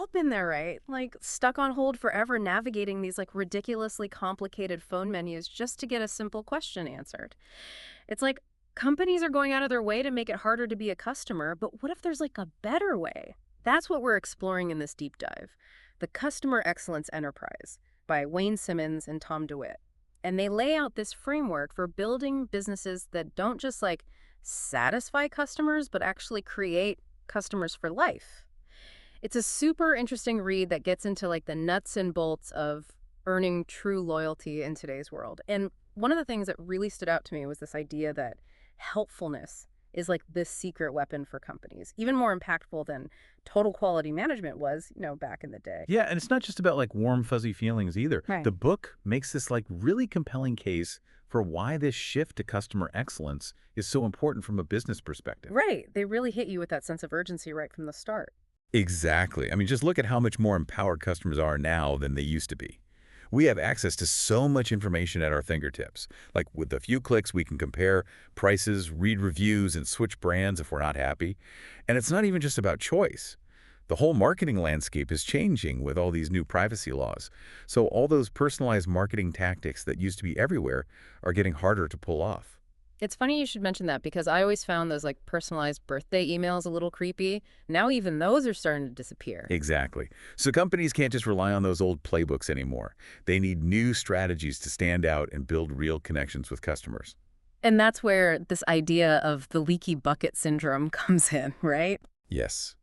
all been there, right? Like stuck on hold forever navigating these like ridiculously complicated phone menus just to get a simple question answered. It's like companies are going out of their way to make it harder to be a customer, but what if there's like a better way? That's what we're exploring in this deep dive. The Customer Excellence Enterprise by Wayne Simmons and Tom DeWitt. And they lay out this framework for building businesses that don't just like satisfy customers, but actually create customers for life. It's a super interesting read that gets into like the nuts and bolts of earning true loyalty in today's world. And one of the things that really stood out to me was this idea that helpfulness is like this secret weapon for companies, even more impactful than total quality management was, back in the day. Yeah, and it's not just about like warm, fuzzy feelings either. Right. The book makes this like really compelling case for why this shift to customer excellence is so important from a business perspective. Right. They really hit you with that sense of urgency right from the start. Exactly. I mean, just look at how much more empowered customers are now than they used to be. We have access to so much information at our fingertips. Like with a few clicks, we can compare prices, read reviews, and switch brands if we're not happy. And it's not even just about choice. The whole marketing landscape is changing with all these new privacy laws. So all those personalized marketing tactics that used to be everywhere are getting harder to pull off. It's funny you should mention that because I always found those like personalized birthday emails a little creepy. Now even those are starting to disappear. Exactly. So companies can't just rely on those old playbooks anymore. They need new strategies to stand out and build real connections with customers. And that's where this idea of the leaky bucket syndrome comes in, right? Yes.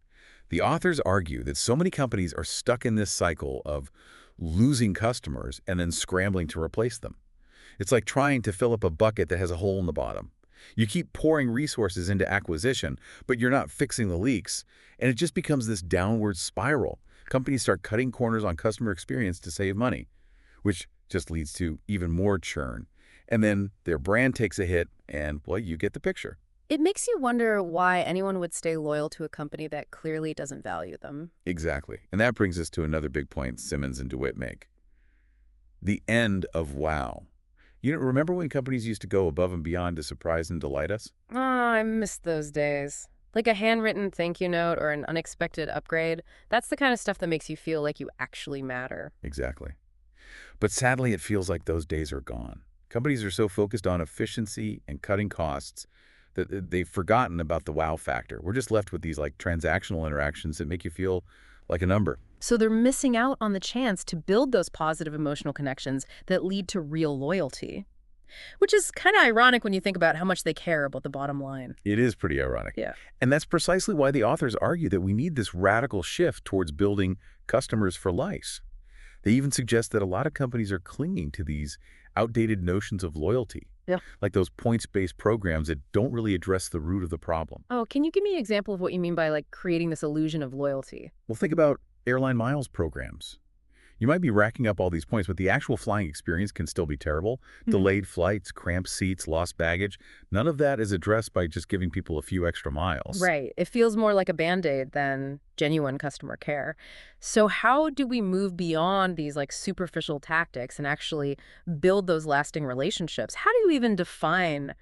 The authors argue that so many companies are stuck in this cycle of losing customers and then scrambling to replace them. It's like trying to fill up a bucket that has a hole in the bottom. You keep pouring resources into acquisition, but you're not fixing the leaks, and it just becomes this downward spiral. Companies start cutting corners on customer experience to save money, which just leads to even more churn. And then their brand takes a hit, and, well, you get the picture. It makes you wonder why anyone would stay loyal to a company that clearly doesn't value them. Exactly. And that brings us to another big point Simmons and DeWitt make. The end of wow. Remember when companies used to go above and beyond to surprise and delight us? Oh, I miss those days. Like a handwritten thank you note or an unexpected upgrade. That's the kind of stuff that makes you feel like you actually matter. Exactly. But sadly, it feels like those days are gone. Companies are so focused on efficiency and cutting costs that they've forgotten about the wow factor. We're just left with these like transactional interactions that make you feel like a number. So they're missing out on the chance to build those positive emotional connections that lead to real loyalty. Which is kind of ironic when you think about how much they care about the bottom line. It is pretty ironic. Yeah. And that's precisely why the authors argue that we need this radical shift towards building customers for life. They even suggest that a lot of companies are clinging to these outdated notions of loyalty, Yeah. like those points-based programs that don't really address the root of the problem. Oh, can you give me an example of what you mean by like creating this illusion of loyalty? Well, think about airline miles programs. You might be racking up all these points, but the actual flying experience can still be terrible. Delayed flights, cramped seats, lost baggage. None of that is addressed by just giving people a few extra miles. Right. It feels more like a Band-Aid than genuine customer care. So how do we move beyond these like superficial tactics and actually build those lasting relationships? How do you even define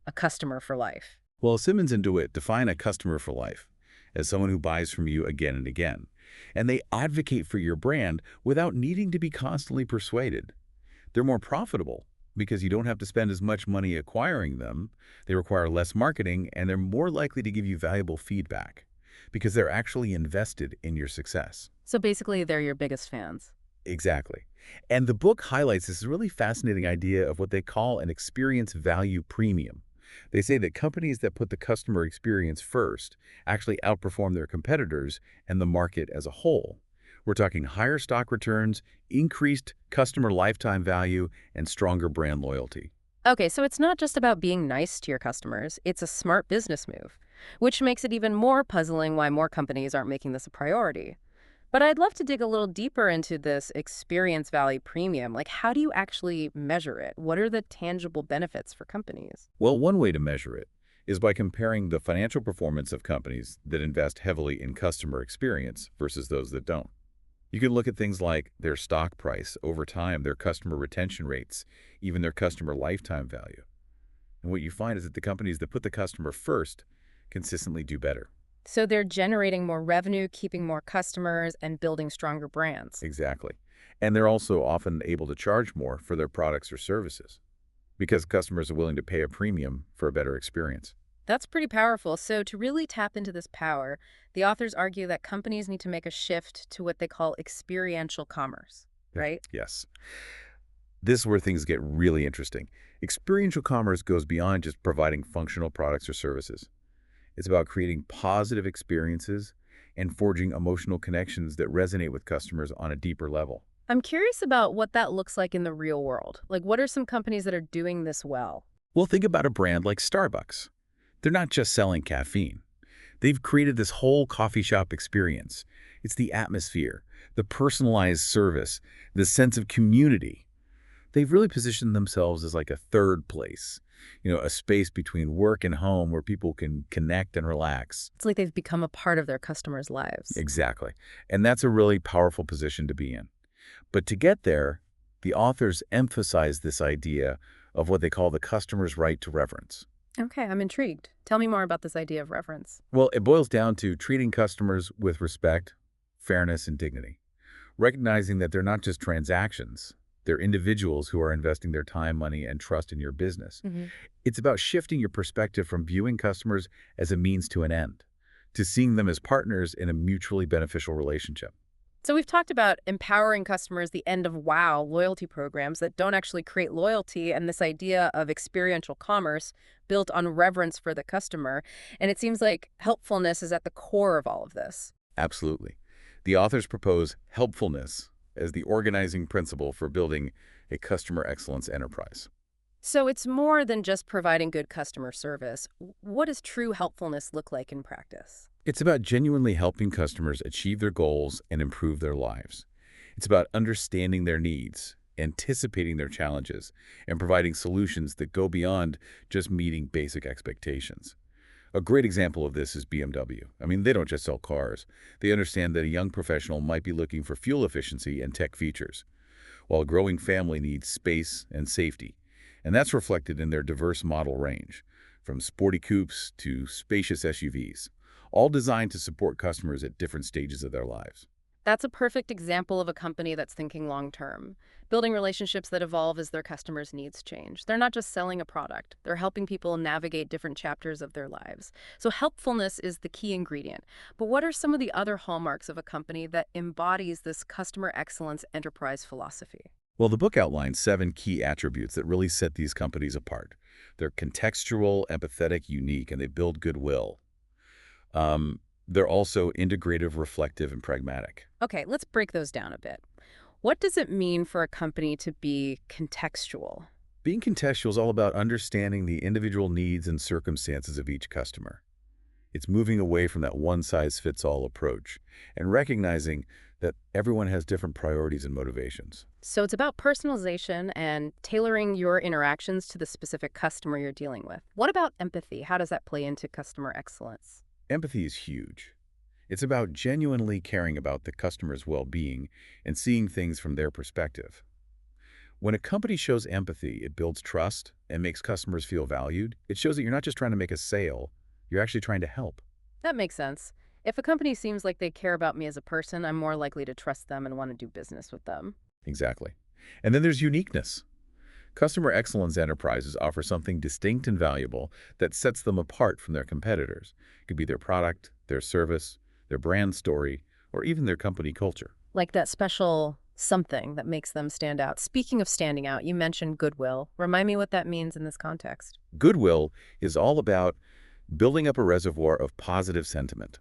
a customer for life? Well, Simmons and DeWitt define a customer for life as someone who buys from you again and again. And they advocate for your brand without needing to be constantly persuaded. They're more profitable because you don't have to spend as much money acquiring them. They require less marketing, and they're more likely to give you valuable feedback because they're actually invested in your success. So basically, they're your biggest fans. Exactly. And the book highlights this really fascinating idea of what they call an experience value premium. They say that companies that put the customer experience first actually outperform their competitors and the market as a whole. We're talking higher stock returns, increased customer lifetime value, and stronger brand loyalty. Okay, so it's not just about being nice to your customers. It's a smart business move, which makes it even more puzzling why more companies aren't making this a priority. But I'd love to dig a little deeper into this experience value premium. Like, how do you actually measure it? What are the tangible benefits for companies? Well, one way to measure it is by comparing the financial performance of companies that invest heavily in customer experience versus those that don't. You can look at things like their stock price over time, their customer retention rates, even their customer lifetime value. And what you find is that the companies that put the customer first consistently do better. So they're generating more revenue, keeping more customers, and building stronger brands. Exactly. And they're also often able to charge more for their products or services because customers are willing to pay a premium for a better experience. That's pretty powerful. So, to really tap into this power, the authors argue that companies need to make a shift to what they call experiential commerce, Yeah. right? Yes. This is where things get really interesting. Experiential commerce goes beyond just providing functional products or services. It's about creating positive experiences and forging emotional connections that resonate with customers on a deeper level. I'm curious about what that looks like in the real world. Like, what are some companies that are doing this well? Well, think about a brand like Starbucks. They're not just selling caffeine. They've created this whole coffee shop experience. It's the atmosphere, the personalized service, the sense of community. They've really positioned themselves as like a third place, a space between work and home where people can connect and relax. It's like they've become a part of their customers' lives. Exactly. And that's a really powerful position to be in. But to get there, the authors emphasize this idea of what they call the customer's right to reverence. Okay, I'm intrigued. Tell me more about this idea of reverence. Well, it boils down to treating customers with respect, fairness, and dignity, recognizing that they're not just transactions. They're individuals who are investing their time, money, and trust in your business. Hmm. It's about shifting your perspective from viewing customers as a means to an end, to seeing them as partners in a mutually beneficial relationship. So we've talked about empowering customers, the end of wow loyalty programs that don't actually create loyalty, and this idea of experiential commerce built on reverence for the customer. And it seems like helpfulness is at the core of all of this. Absolutely. The authors propose helpfulness as the organizing principle for building a customer excellence enterprise. So it's more than just providing good customer service. What does true helpfulness look like in practice? It's about genuinely helping customers achieve their goals and improve their lives. It's about understanding their needs, anticipating their challenges, and providing solutions that go beyond just meeting basic expectations. A great example of this is BMW. I mean, they don't just sell cars. They understand that a young professional might be looking for fuel efficiency and tech features, while a growing family needs space and safety. And that's reflected in their diverse model range, from sporty coupes to spacious SUVs, all designed to support customers at different stages of their lives. That's a perfect example of a company that's thinking long term, building relationships that evolve as their customers' needs change. They're not just selling a product, they're helping people navigate different chapters of their lives. So, helpfulness is the key ingredient. But what are some of the other hallmarks of a company that embodies this customer excellence enterprise philosophy? Well, the book outlines 7 key attributes that really set these companies apart. They're contextual, empathetic, unique, and they build goodwill. They're also integrative, reflective, and pragmatic. Okay, let's break those down a bit. What does it mean for a company to be contextual? Being contextual is all about understanding the individual needs and circumstances of each customer. It's moving away from that one-size-fits-all approach and recognizing that everyone has different priorities and motivations. So it's about personalization and tailoring your interactions to the specific customer you're dealing with. What about empathy? How does that play into customer excellence? Empathy is huge. It's about genuinely caring about the customer's well-being and seeing things from their perspective. When a company shows empathy, it builds trust and makes customers feel valued. It shows that you're not just trying to make a sale, you're actually trying to help. That makes sense. If a company seems like they care about me as a person, I'm more likely to trust them and want to do business with them. Exactly. And then there's uniqueness. Customer excellence enterprises offer something distinct and valuable that sets them apart from their competitors. It could be their product, their service, their brand story, or even their company culture. Like that special something that makes them stand out. Speaking of standing out, you mentioned goodwill. Remind me what that means in this context. Goodwill is all about building up a reservoir of positive sentiment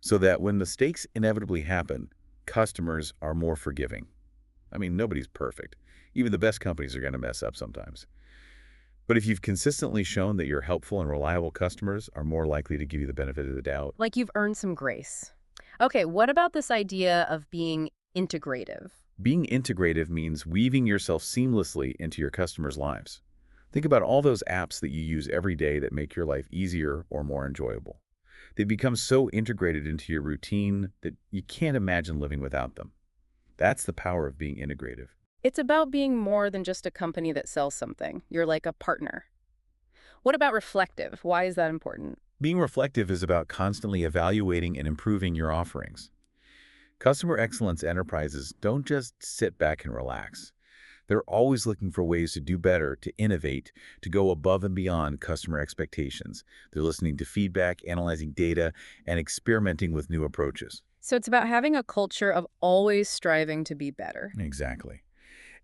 so that when mistakes inevitably happen, customers are more forgiving. I mean, nobody's perfect. Even the best companies are going to mess up sometimes. But if you've consistently shown that your helpful and reliable customers are more likely to give you the benefit of the doubt. Like you've earned some grace. Okay, what about this idea of being integrative? Being integrative means weaving yourself seamlessly into your customers' lives. Think about all those apps that you use every day that make your life easier or more enjoyable. They become so integrated into your routine that you can't imagine living without them. That's the power of being integrative. It's about being more than just a company that sells something. You're like a partner. What about reflective? Why is that important? Being reflective is about constantly evaluating and improving your offerings. Customer excellence enterprises don't just sit back and relax. They're always looking for ways to do better, to innovate, to go above and beyond customer expectations. They're listening to feedback, analyzing data, and experimenting with new approaches. So it's about having a culture of always striving to be better. Exactly.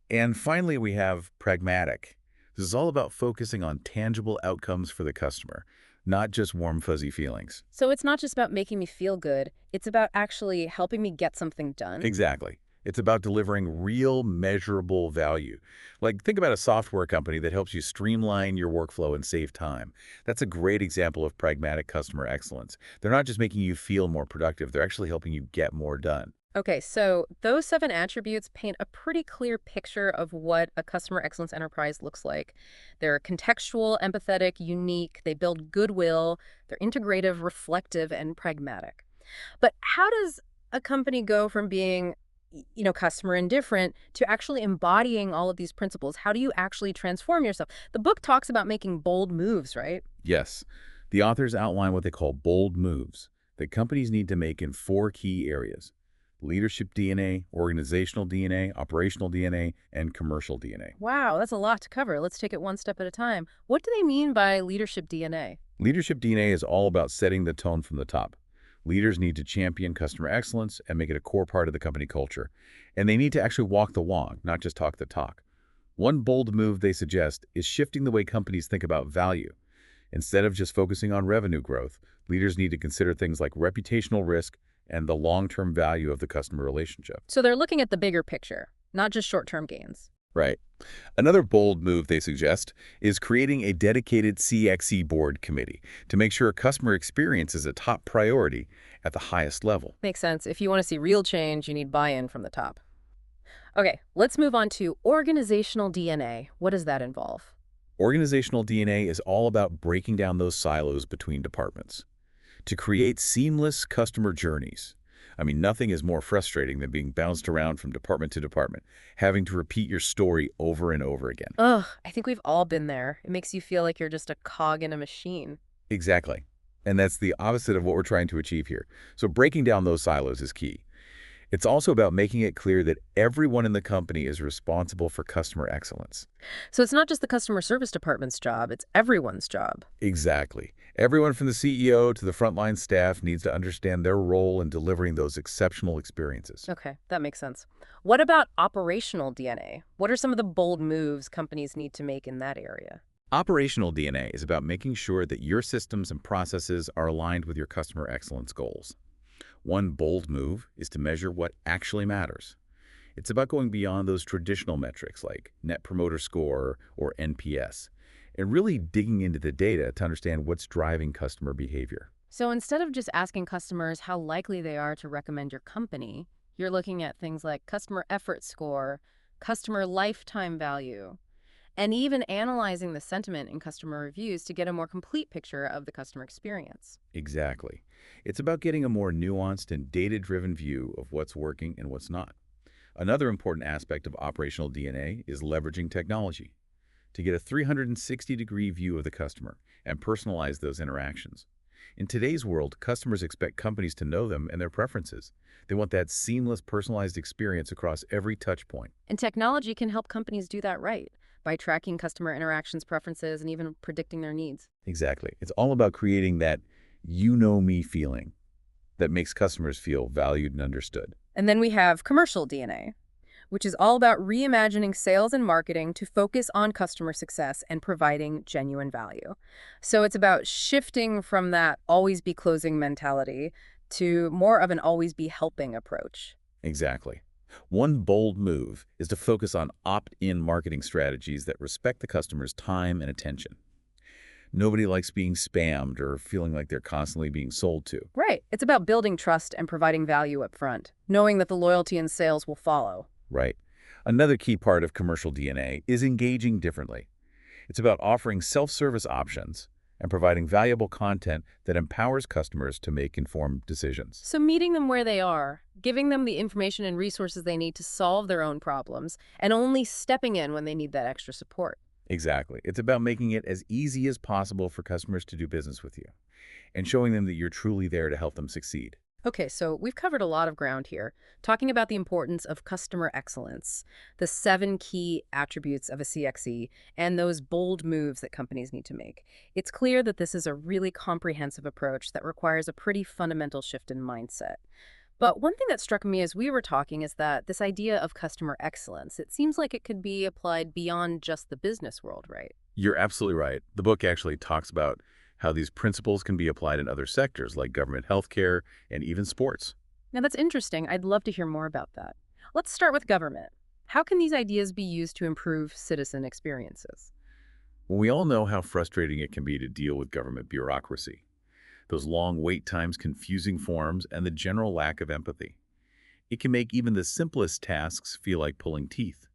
And finally, we have pragmatic. This is all about focusing on tangible outcomes for the customer, not just warm, fuzzy feelings. So it's not just about making me feel good, it's about actually helping me get something done. Exactly. It's about delivering real, measurable value. Like, think about a software company that helps you streamline your workflow and save time. That's a great example of pragmatic customer excellence. They're not just making you feel more productive, they're actually helping you get more done. Okay, so those 7 attributes paint a pretty clear picture of what a customer excellence enterprise looks like. They're contextual, empathetic, unique, they build goodwill, they're integrative, reflective, and pragmatic. But how does a company go from being, customer indifferent to actually embodying all of these principles? How do you actually transform yourself? The book talks about making bold moves, right? Yes, the authors outline what they call bold moves that companies need to make in 4 key areas: leadership DNA, organizational DNA, operational DNA, and commercial DNA. Wow, that's a lot to cover. Let's take it one step at a time. What do they mean by leadership DNA? Leadership DNA is all about setting the tone from the top. Leaders need to champion customer excellence and make it a core part of the company culture. And they need to actually walk the walk, not just talk the talk. One bold move they suggest is shifting the way companies think about value. Instead of just focusing on revenue growth, leaders need to consider things like reputational risk and the long-term value of the customer relationship. So they're looking at the bigger picture, not just short-term gains. Right. Another bold move they suggest is creating a dedicated CXE board committee to make sure customer experience is a top priority at the highest level. Makes sense. If you want to see real change, you need buy-in from the top. Okay, let's move on to organizational DNA. What does that involve? Organizational DNA is all about breaking down those silos between departments to create seamless customer journeys. I mean, nothing is more frustrating than being bounced around from department to department, having to repeat your story over and over again. Ugh, I think we've all been there. It makes you feel like you're just a cog in a machine. Exactly. And that's the opposite of what we're trying to achieve here. So breaking down those silos is key. It's also about making it clear that everyone in the company is responsible for customer excellence. So it's not just the customer service department's job, it's everyone's job. Exactly. Everyone from the CEO to the frontline staff needs to understand their role in delivering those exceptional experiences. Okay, that makes sense. What about operational DNA? What are some of the bold moves companies need to make in that area? Operational DNA is about making sure that your systems and processes are aligned with your customer excellence goals. One bold move is to measure what actually matters. It's about going beyond those traditional metrics like Net Promoter Score or NPS, and really digging into the data to understand what's driving customer behavior. So instead of just asking customers how likely they are to recommend your company, you're looking at things like customer effort score, customer lifetime value, and even analyzing the sentiment in customer reviews to get a more complete picture of the customer experience. Exactly. It's about getting a more nuanced and data-driven view of what's working and what's not. Another important aspect of operational DNA is leveraging technology to get a 360-degree view of the customer and personalize those interactions. In today's world, customers expect companies to know them and their preferences. They want that seamless, personalized experience across every touch point. And technology can help companies do that right by tracking customer interactions, preferences, and even predicting their needs. Exactly. It's all about creating that you-know-me feeling that makes customers feel valued and understood. And then we have commercial DNA, which is all about reimagining sales and marketing to focus on customer success and providing genuine value. So it's about shifting from that always be closing mentality to more of an always be helping approach. Exactly. One bold move is to focus on opt-in marketing strategies that respect the customer's time and attention. Nobody likes being spammed or feeling like they're constantly being sold to. Right. It's about building trust and providing value up front, knowing that the loyalty and sales will follow. Right. Another key part of commercial DNA is engaging differently. It's about offering self-service options and providing valuable content that empowers customers to make informed decisions. So meeting them where they are, giving them the information and resources they need to solve their own problems, and only stepping in when they need that extra support. Exactly. It's about making it as easy as possible for customers to do business with you and showing them that you're truly there to help them succeed. Okay, so we've covered a lot of ground here, talking about the importance of customer excellence, the 7 key attributes of a CXE, and those bold moves that companies need to make. It's clear that this is a really comprehensive approach that requires a pretty fundamental shift in mindset. But one thing that struck me as we were talking is that this idea of customer excellence, it seems like it could be applied beyond just the business world, right? You're absolutely right. The book actually talks about how these principles can be applied in other sectors like government, healthcare, and even sports. Now, that's interesting. I'd love to hear more about that. Let's start with government. How can these ideas be used to improve citizen experiences? Well, we all know how frustrating it can be to deal with government bureaucracy. Those long wait times, confusing forms, and the general lack of empathy. It can make even the simplest tasks feel like pulling teeth.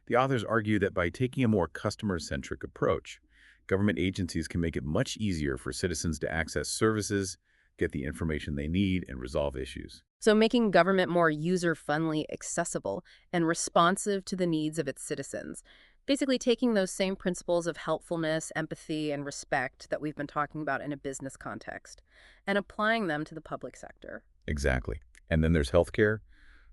The authors argue that by taking a more customer-centric approach, government agencies can make it much easier for citizens to access services, get the information they need, and resolve issues. So, making government more user-friendly, accessible, and responsive to the needs of its citizens. Basically, taking those same principles of helpfulness, empathy, and respect that we've been talking about in a business context and applying them to the public sector. Exactly. And then there's healthcare.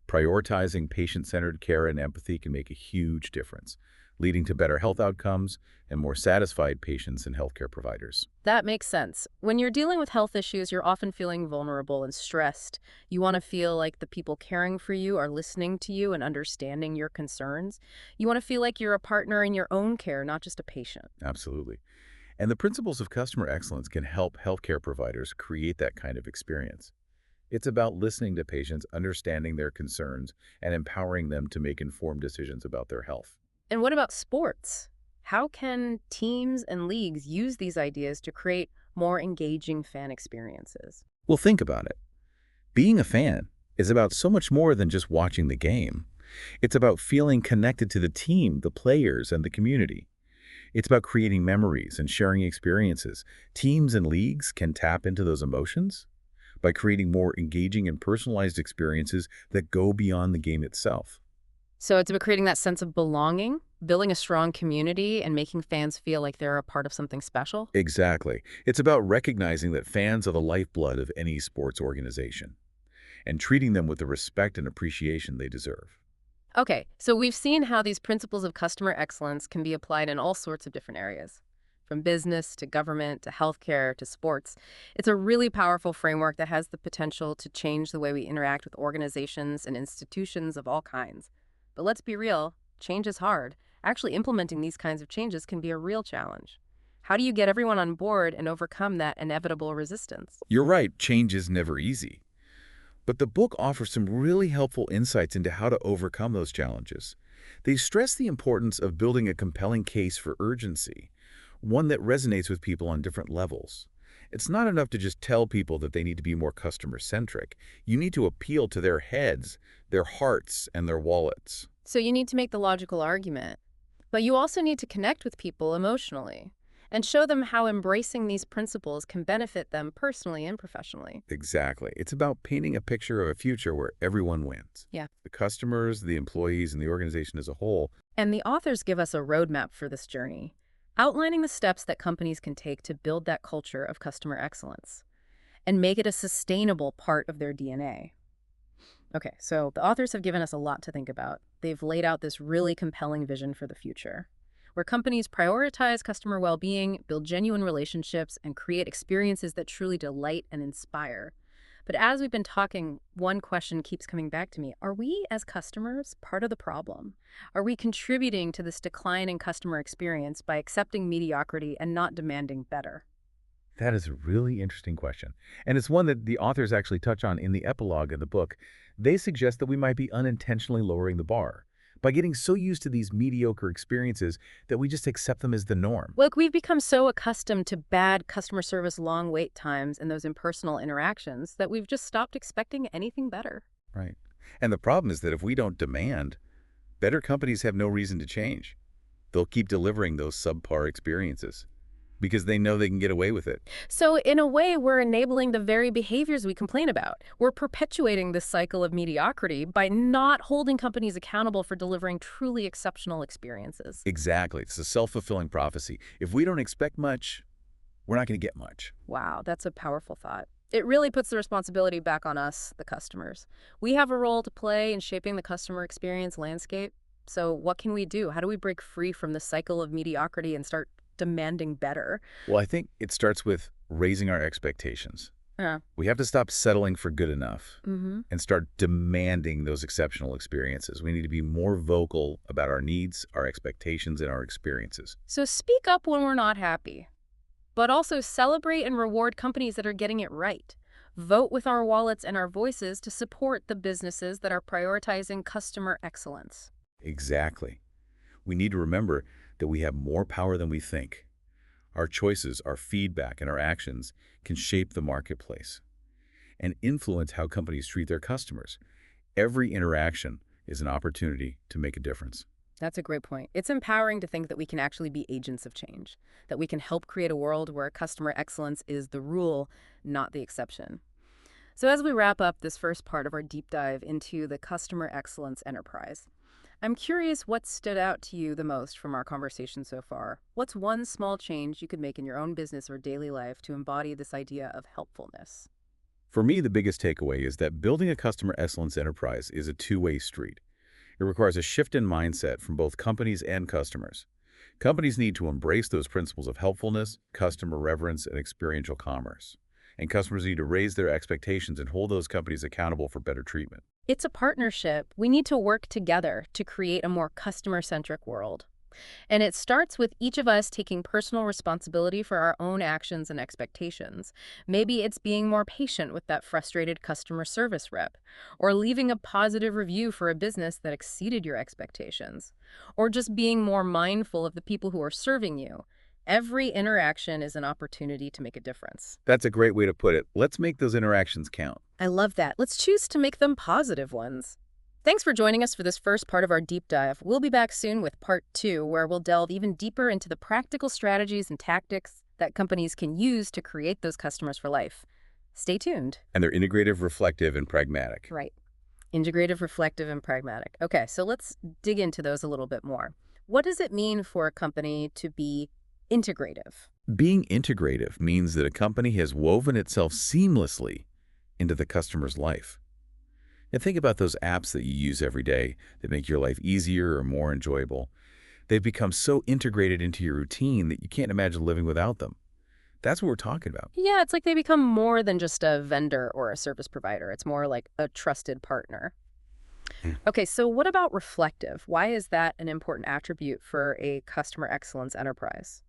Prioritizing patient-centered care and empathy can make a huge difference, leading to better health outcomes and more satisfied patients and healthcare providers. That makes sense. When you're dealing with health issues, you're often feeling vulnerable and stressed. You want to feel like the people caring for you are listening to you and understanding your concerns. You want to feel like you're a partner in your own care, not just a patient. Absolutely. And the principles of customer excellence can help healthcare providers create that kind of experience. It's about listening to patients, understanding their concerns, and empowering them to make informed decisions about their health. And what about sports? How can teams and leagues use these ideas to create more engaging fan experiences? Well, think about it. Being a fan is about so much more than just watching the game. It's about feeling connected to the team, the players, and the community. It's about creating memories and sharing experiences. Teams and leagues can tap into those emotions by creating more engaging and personalized experiences that go beyond the game itself. So it's about creating that sense of belonging, building a strong community, and making fans feel like they're a part of something special. Exactly. It's about recognizing that fans are the lifeblood of any sports organization and treating them with the respect and appreciation they deserve. Okay, so we've seen how these principles of customer excellence can be applied in all sorts of different areas, from business to government to healthcare to sports. It's a really powerful framework that has the potential to change the way we interact with organizations and institutions of all kinds. But let's be real, change is hard. Actually, implementing these kinds of changes can be a real challenge. How do you get everyone on board and overcome that inevitable resistance? You're right, change is never easy. But the book offers some really helpful insights into how to overcome those challenges. They stress the importance of building a compelling case for urgency, one that resonates with people on different levels. It's not enough to just tell people that they need to be more customer-centric. You need to appeal to their heads, their hearts, and their wallets. So you need to make the logical argument, but you also need to connect with people emotionally and show them how embracing these principles can benefit them personally and professionally. Exactly. It's about painting a picture of a future where everyone wins. Yeah. The customers, the employees, and the organization as a whole. And the authors give us a roadmap for this journey, outlining the steps that companies can take to build that culture of customer excellence and make it a sustainable part of their DNA. Okay, so the authors have given us a lot to think about. They've laid out this really compelling vision for the future, where companies prioritize customer well-being, build genuine relationships, and create experiences that truly delight and inspire. But as we've been talking, one question keeps coming back to me. Are we, as customers, part of the problem? Are we contributing to this decline in customer experience by accepting mediocrity and not demanding better? That is a really interesting question. And it's one that the authors actually touch on in the epilogue of the book. They suggest that we might be unintentionally lowering the bar by getting so used to these mediocre experiences that we just accept them as the norm. Look, we've become so accustomed to bad customer service, long wait times, and those impersonal interactions that we've just stopped expecting anything better. Right. And the problem is that if we don't demand, better companies have no reason to change. They'll keep delivering those subpar experiences. because they know they can get away with it. So in a way, we're enabling the very behaviors we complain about. We're perpetuating this cycle of mediocrity by not holding companies accountable for delivering truly exceptional experiences. Exactly. It's a self-fulfilling prophecy. If we don't expect much, we're not going to get much. Wow, that's a powerful thought. It really puts the responsibility back on us, the customers. We have a role to play in shaping the customer experience landscape. So what can we do? How do we break free from the cycle of mediocrity and start demanding better? Well, I think it starts with raising our expectations. Yeah. We have to stop settling for good enough Mm-hmm. and start demanding those exceptional experiences. We need to be more vocal about our needs, our expectations, and our experiences. So speak up when we're not happy, but also celebrate and reward companies that are getting it right. Vote with our wallets and our voices to support the businesses that are prioritizing customer excellence. Exactly. We need to remember that we have more power than we think. Our choices, our feedback, and our actions can shape the marketplace and influence how companies treat their customers. Every interaction is an opportunity to make a difference. That's a great point. It's empowering to think that we can actually be agents of change, that we can help create a world where customer excellence is the rule, not the exception. So as we wrap up this first part of our deep dive into the customer excellence enterprise, I'm curious what stood out to you the most from our conversation so far. What's one small change you could make in your own business or daily life to embody this idea of helpfulness? For me, the biggest takeaway is that building a customer excellence enterprise is a two-way street. It requires a shift in mindset from both companies and customers. Companies need to embrace those principles of helpfulness, customer reverence, and experiential commerce. And customers need to raise their expectations and hold those companies accountable for better treatment. It's a partnership. We need to work together to create a more customer-centric world. And it starts with each of us taking personal responsibility for our own actions and expectations. Maybe it's being more patient with that frustrated customer service rep, or leaving a positive review for a business that exceeded your expectations, or just being more mindful of the people who are serving you. Every interaction is an opportunity to make a difference. That's a great way to put it. Let's make those interactions count. I love that. Let's choose to make them positive ones. Thanks for joining us for this first part of our deep dive. We'll be back soon with part 2, where we'll delve even deeper into the practical strategies and tactics that companies can use to create those customers for life. Stay tuned. And they're integrative, reflective, and pragmatic. Right. Integrative, reflective, and pragmatic. Okay, so let's dig into those a little bit more. What does it mean for a company to be integrative? Being integrative means that a company has woven itself seamlessly into the customer's life. And think about those apps that you use every day that make your life easier or more enjoyable. They've become so integrated into your routine that you can't imagine living without them. That's what we're talking about. Yeah, it's like they become more than just a vendor or a service provider. It's more like a trusted partner. Okay, so what about reflective? Why is that an important attribute for a customer excellence enterprise?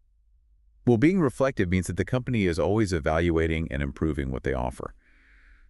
Well, being reflective means that the company is always evaluating and improving what they offer.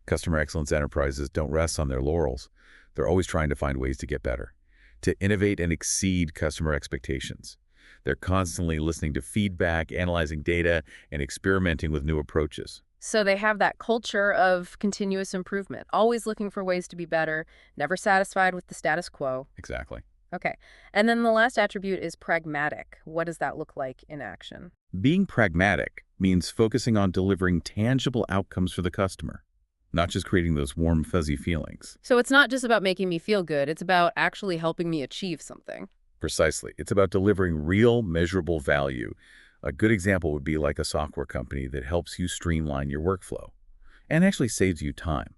Customer excellence enterprises don't rest on their laurels. They're always trying to find ways to get better, to innovate and exceed customer expectations. They're constantly listening to feedback, analyzing data, and experimenting with new approaches. So they have that culture of continuous improvement, always looking for ways to be better, never satisfied with the status quo. Exactly. Okay. And then the last attribute is pragmatic. What does that look like in action? Being pragmatic means focusing on delivering tangible outcomes for the customer, not just creating those warm, fuzzy feelings. So it's not just about making me feel good. It's about actually helping me achieve something. Precisely. It's about delivering real, measurable value. A good example would be like a software company that helps you streamline your workflow and actually saves you time.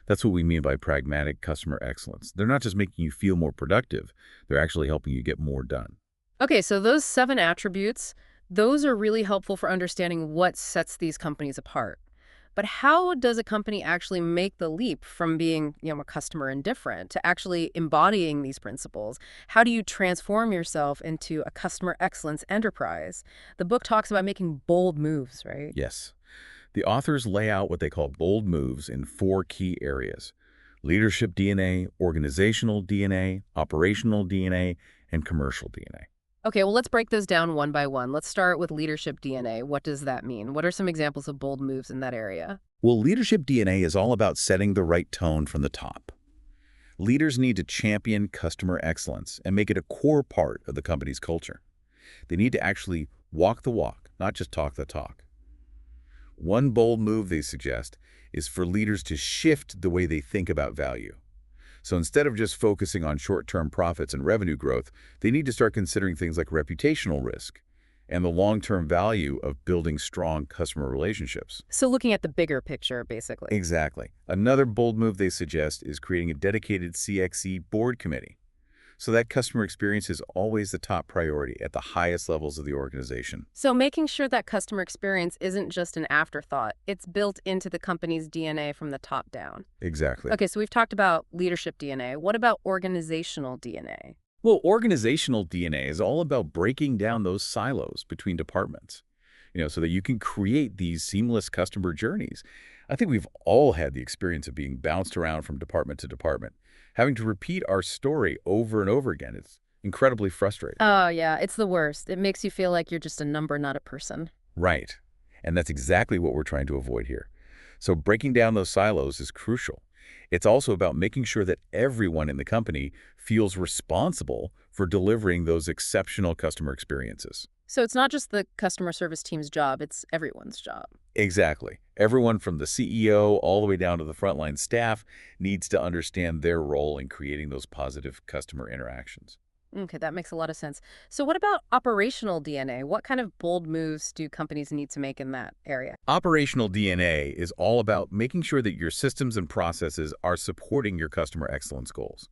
That's what we mean by pragmatic customer excellence. They're not just making you feel more productive. They're actually helping you get more done. Okay, so those 7 attributes, those are really helpful for understanding what sets these companies apart. But how does a company actually make the leap from being, a customer indifferent to actually embodying these principles? How do you transform yourself into a customer excellence enterprise? The book talks about making bold moves, right? Yes. The authors lay out what they call bold moves in 4 key areas: leadership DNA, organizational DNA, operational DNA, and commercial DNA. Okay, well, let's break those down one by one. Let's start with leadership DNA. What does that mean? What are some examples of bold moves in that area? Well, leadership DNA is all about setting the right tone from the top. Leaders need to champion customer excellence and make it a core part of the company's culture. They need to actually walk the walk, not just talk the talk. One bold move they suggest is for leaders to shift the way they think about value. So instead of just focusing on short-term profits and revenue growth, they need to start considering things like reputational risk and the long-term value of building strong customer relationships. So looking at the bigger picture, basically. Exactly. Another bold move they suggest is creating a dedicated CXE board committee so that customer experience is always the top priority at the highest levels of the organization. So making sure that customer experience isn't just an afterthought, it's built into the company's DNA from the top down. Exactly. Okay, so we've talked about leadership DNA. What about organizational DNA? Well, organizational DNA is all about breaking down those silos between departments, so that you can create these seamless customer journeys. I think we've all had the experience of being bounced around from department to department, having to repeat our story over and over again. It's incredibly frustrating. Oh, yeah, it's the worst. It makes you feel like you're just a number, not a person. Right. And that's exactly what we're trying to avoid here. So breaking down those silos is crucial. It's also about making sure that everyone in the company feels responsible for delivering those exceptional customer experiences. So it's not just the customer service team's job, it's everyone's job. Exactly. Everyone from the CEO all the way down to the frontline staff needs to understand their role in creating those positive customer interactions. Okay, that makes a lot of sense. So what about operational DNA? What kind of bold moves do companies need to make in that area? Operational DNA is all about making sure that your systems and processes are supporting your customer excellence goals.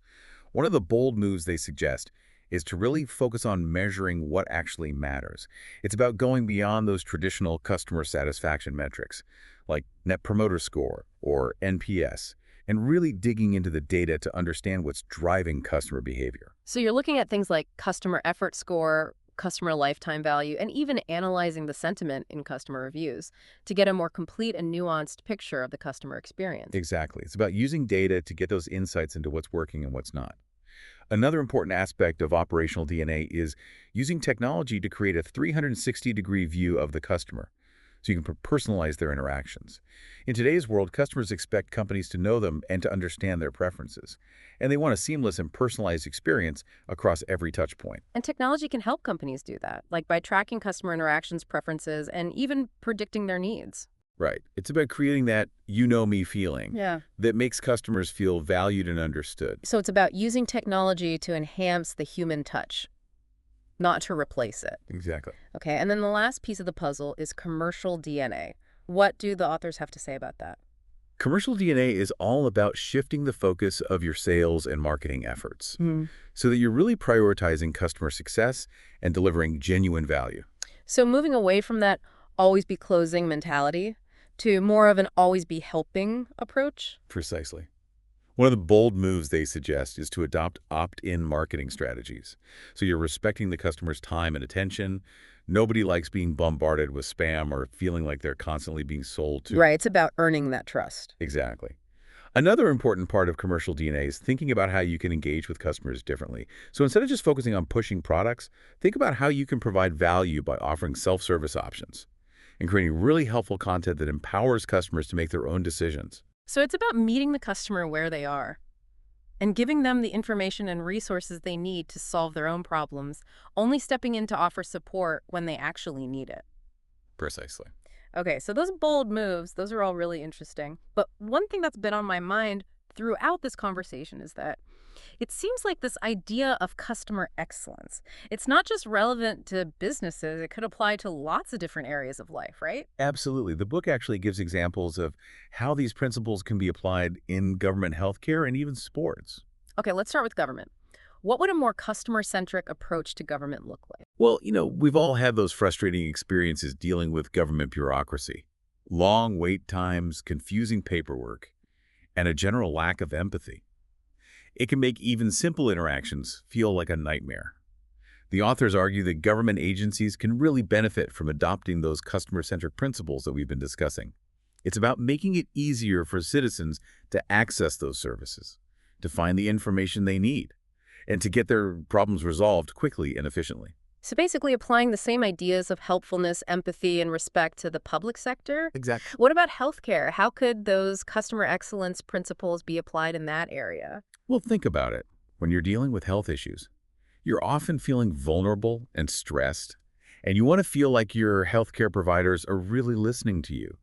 One of the bold moves they suggest is to really focus on measuring what actually matters. It's about going beyond those traditional customer satisfaction metrics, like Net Promoter Score or NPS, and really digging into the data to understand what's driving customer behavior. So you're looking at things like customer effort score, customer lifetime value, and even analyzing the sentiment in customer reviews to get a more complete and nuanced picture of the customer experience. Exactly. It's about using data to get those insights into what's working and what's not. Another important aspect of operational DNA is using technology to create a 360-degree view of the customer, so you can personalize their interactions. In today's world, customers expect companies to know them and to understand their preferences, and they want a seamless and personalized experience across every touch point. And technology can help companies do that, like by tracking customer interactions, preferences, and even predicting their needs. Right. It's about creating that you-know-me feeling Yeah. that makes customers feel valued and understood. So it's about using technology to enhance the human touch, not to replace it. Exactly. Okay, and then the last piece of the puzzle is commercial DNA. What do the authors have to say about that? Commercial DNA is all about shifting the focus of your sales and marketing efforts so that you're really prioritizing customer success and delivering genuine value. So moving away from that always be closing mentality to more of an always be helping approach? Precisely. One of the bold moves they suggest is to adopt opt-in marketing strategies. So you're respecting the customer's time and attention. Nobody likes being bombarded with spam or feeling like they're constantly being sold to. Right, it's about earning that trust. Exactly. Another important part of commercial DNA is thinking about how you can engage with customers differently. So instead of just focusing on pushing products, think about how you can provide value by offering self-service options and creating really helpful content that empowers customers to make their own decisions. So it's about meeting the customer where they are and giving them the information and resources they need to solve their own problems, only stepping in to offer support when they actually need it. Precisely. Okay, so those bold moves, those are all really interesting. But one thing that's been on my mind throughout this conversation is that it seems like this idea of customer excellence, it's not just relevant to businesses, it could apply to lots of different areas of life, right? Absolutely. The book actually gives examples of how these principles can be applied in government healthcare and even sports. Okay, let's start with government. What would a more customer-centric approach to government look like? Well, we've all had those frustrating experiences dealing with government bureaucracy. Long wait times, confusing paperwork, and a general lack of empathy. It can make even simple interactions feel like a nightmare. The authors argue that government agencies can really benefit from adopting those customer-centric principles that we've been discussing. It's about making it easier for citizens to access those services, to find the information they need, and to get their problems resolved quickly and efficiently. So basically applying the same ideas of helpfulness, empathy, and respect to the public sector. Exactly. What about healthcare? How could those customer excellence principles be applied in that area? Well, think about it. When you're dealing with health issues, you're often feeling vulnerable and stressed, And you want to feel like your healthcare providers are really listening to you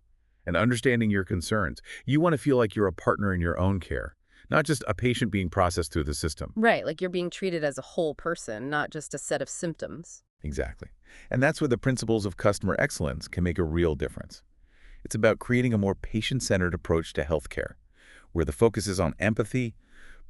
and understanding your concerns. You want to feel like you're a partner in your own care, not just a patient being processed through the system. Right, like you're being treated as a whole person, not just a set of symptoms. Exactly. And that's where the principles of customer excellence can make a real difference. It's about creating a more patient-centered approach to healthcare, where the focus is on empathy,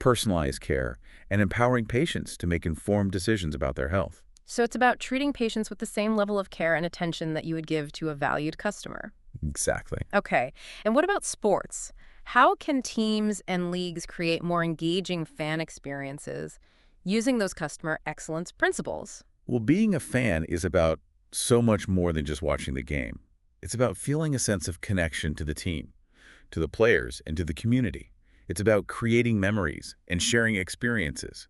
personalized care, and empowering patients to make informed decisions about their health. So it's about treating patients with the same level of care and attention that you would give to a valued customer. Exactly. Okay, and what about sports? How can teams and leagues create more engaging fan experiences using those customer excellence principles? Well, being a fan is about so much more than just watching the game. It's about feeling a sense of connection to the team, to the players, and to the community. It's about creating memories and sharing experiences.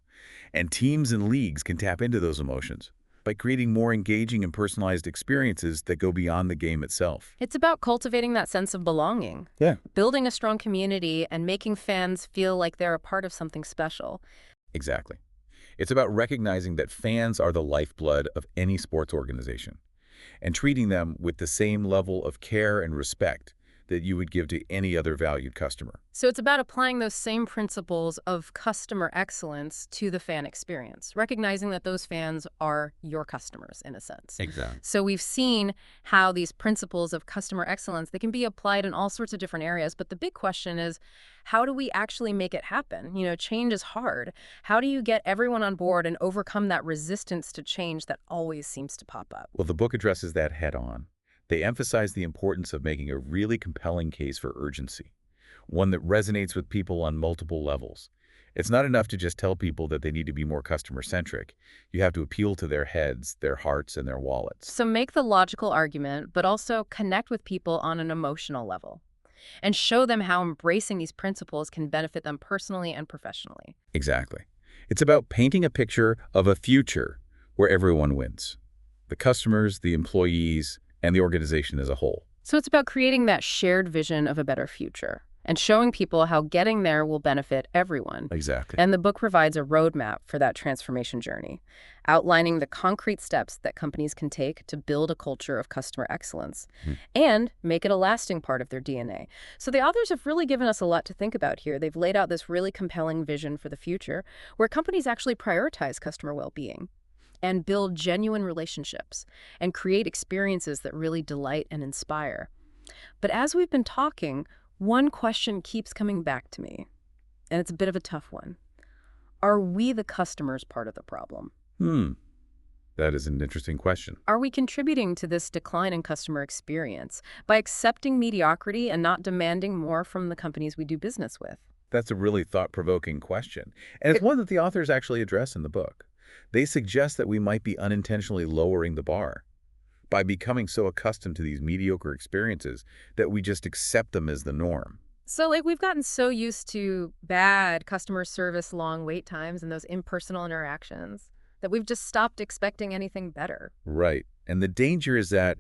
And teams and leagues can tap into those emotions by creating more engaging and personalized experiences that go beyond the game itself. It's about cultivating that sense of belonging, Yeah. building a strong community, and making fans feel like they're a part of something special. Exactly. It's about recognizing that fans are the lifeblood of any sports organization and treating them with the same level of care and respect that you would give to any other valued customer. So it's about applying those same principles of customer excellence to the fan experience, recognizing that those fans are your customers in a sense. Exactly. So we've seen how these principles of customer excellence, they can be applied in all sorts of different areas, but the big question is, how do we actually make it happen? You know, change is hard. How do you get everyone on board and overcome that resistance to change that always seems to pop up? Well, the book addresses that head on. They emphasize the importance of making a really compelling case for urgency, one that resonates with people on multiple levels. It's not enough to just tell people that they need to be more customer-centric. You have to appeal to their heads, their hearts, and their wallets. So make the logical argument, but also connect with people on an emotional level and show them how embracing these principles can benefit them personally and professionally. Exactly. It's about painting a picture of a future where everyone wins. The customers, the employees, and the organization as a whole. So it's about creating that shared vision of a better future and showing people how getting there will benefit everyone. Exactly. And the book provides a roadmap for that transformation journey, outlining the concrete steps that companies can take to build a culture of customer excellence and make it a lasting part of their DNA. So the authors have really given us a lot to think about here. They've laid out this really compelling vision for the future where companies actually prioritize customer well-being and build genuine relationships and create experiences that really delight and inspire. But as we've been talking, one question keeps coming back to me, and it's a bit of a tough one. Are we the customers part of the problem? That is an interesting question. Are we contributing to this decline in customer experience by accepting mediocrity and not demanding more from the companies we do business with? That's a really thought-provoking question, and it's one that the authors actually address in the book. They suggest that we might be unintentionally lowering the bar by becoming so accustomed to these mediocre experiences that we just accept them as the norm. So, like, we've gotten so used to bad customer service, long wait times, and those impersonal interactions that we've just stopped expecting anything better. Right. And the danger is that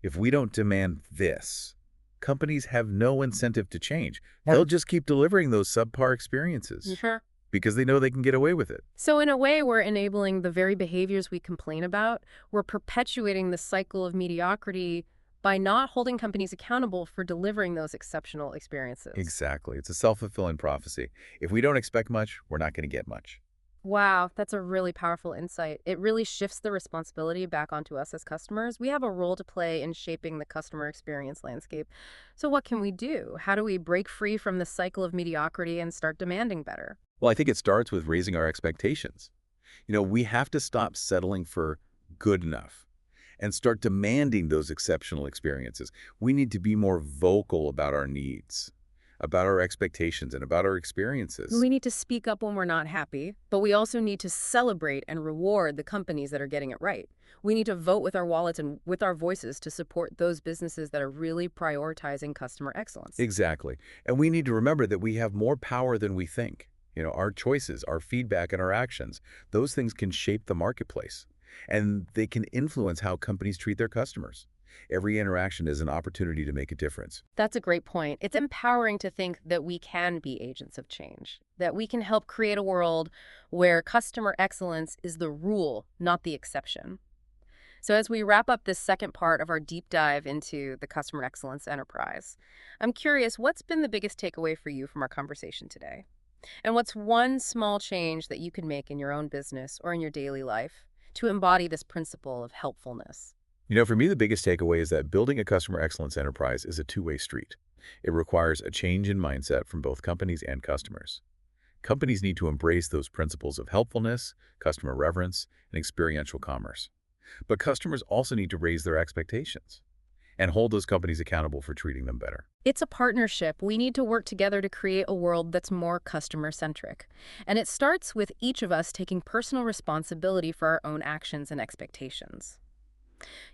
if we don't demand this, companies have no incentive to change. They'll just keep delivering those subpar experiences Sure. because they know they can get away with it. So in a way, we're enabling the very behaviors we complain about. We're perpetuating the cycle of mediocrity by not holding companies accountable for delivering those exceptional experiences. Exactly. It's a self-fulfilling prophecy. If we don't expect much, we're not going to get much. Wow, that's a really powerful insight. It really shifts the responsibility back onto us as customers. We have a role to play in shaping the customer experience landscape. So what can we do? How do we break free from the cycle of mediocrity and start demanding better? Well, I think it starts with raising our expectations. We have to stop settling for good enough and start demanding those exceptional experiences. We need to be more vocal about our needs, about our expectations, and about our experiences. We need to speak up when we're not happy, but we also need to celebrate and reward the companies that are getting it right. We need to vote with our wallets and with our voices to support those businesses that are really prioritizing customer excellence. Exactly. And we need to remember that we have more power than we think. Our choices, our feedback, and our actions, those things can shape the marketplace. And they can influence how companies treat their customers. Every interaction is an opportunity to make a difference. That's a great point. It's empowering to think that we can be agents of change, that we can help create a world where customer excellence is the rule, not the exception. So, as we wrap up this second part of our deep dive into the customer excellence enterprise, I'm curious, what's been the biggest takeaway for you from our conversation today? And what's one small change that you can make in your own business or in your daily life to embody this principle of helpfulness? For me, the biggest takeaway is that building a customer excellence enterprise is a two-way street. It requires a change in mindset from both companies and customers. Companies need to embrace those principles of helpfulness, customer reverence, and experiential commerce. But customers also need to raise their expectations and hold those companies accountable for treating them better. It's a partnership. We need to work together to create a world that's more customer-centric. And it starts with each of us taking personal responsibility for our own actions and expectations.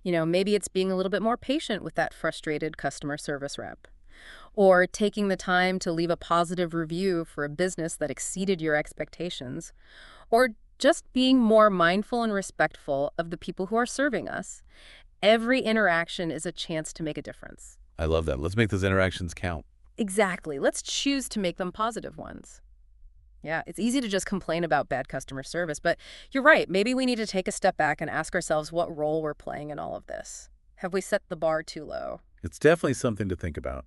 Maybe it's being a little bit more patient with that frustrated customer service rep, or taking the time to leave a positive review for a business that exceeded your expectations, or just being more mindful and respectful of the people who are serving us. Every interaction is a chance to make a difference. I love that. Let's make those interactions count. Exactly. Let's choose to make them positive ones. Yeah, it's easy to just complain about bad customer service, but you're right. Maybe we need to take a step back and ask ourselves what role we're playing in all of this. Have we set the bar too low? It's definitely something to think about.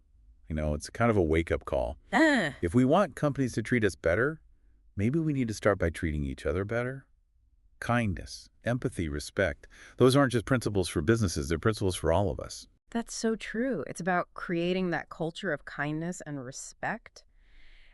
It's kind of a wake-up call. Ah, If we want companies to treat us better, maybe we need to start by treating each other better. Kindness, empathy, respect. Those aren't just principles for businesses, they're principles for all of us. that's so true. It's about creating that culture of kindness and respect.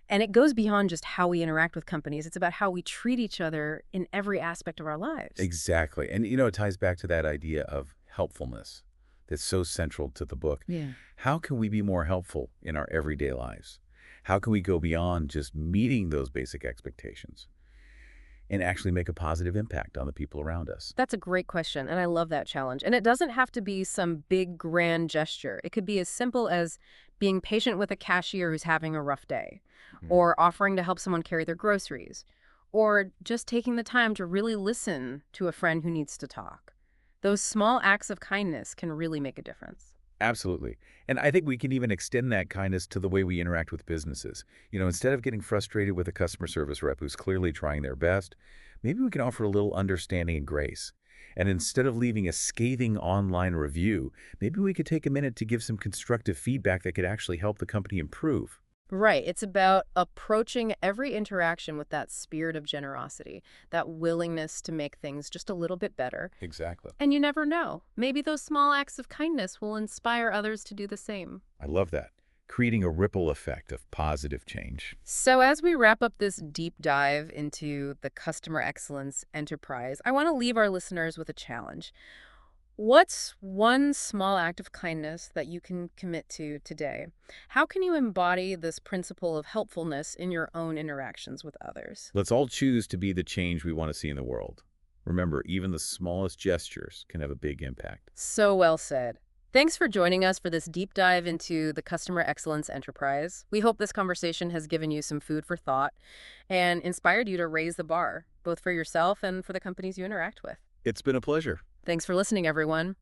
And it goes beyond just how we interact with companies. It's about how we treat each other in every aspect of our lives. Exactly. And it ties back to that idea of helpfulness that's so central to the book. Yeah. How can we be more helpful in our everyday lives? How can we go beyond just meeting those basic expectations and actually make a positive impact on the people around us? That's a great question, and I love that challenge. And it doesn't have to be some big, grand gesture. It could be as simple as being patient with a cashier who's having a rough day, Mhm. or offering to help someone carry their groceries, or just taking the time to really listen to a friend who needs to talk. Those small acts of kindness can really make a difference. Absolutely. And I think we can even extend that kindness to the way we interact with businesses. Instead of getting frustrated with a customer service rep who's clearly trying their best, maybe we can offer a little understanding and grace. And instead of leaving a scathing online review, maybe we could take a minute to give some constructive feedback that could actually help the company improve. Right. It's about approaching every interaction with that spirit of generosity, that willingness to make things just a little bit better. Exactly. And you never know. Maybe those small acts of kindness will inspire others to do the same. I love that. Creating a ripple effect of positive change. So, as we wrap up this deep dive into the customer excellence enterprise, I want to leave our listeners with a challenge. What's one small act of kindness that you can commit to today? How can you embody this principle of helpfulness in your own interactions with others? Let's all choose to be the change we want to see in the world. Remember, even the smallest gestures can have a big impact. So well said. Thanks for joining us for this deep dive into the customer excellence enterprise. We hope this conversation has given you some food for thought and inspired you to raise the bar, both for yourself and for the companies you interact with. It's been a pleasure. Thanks for listening, everyone.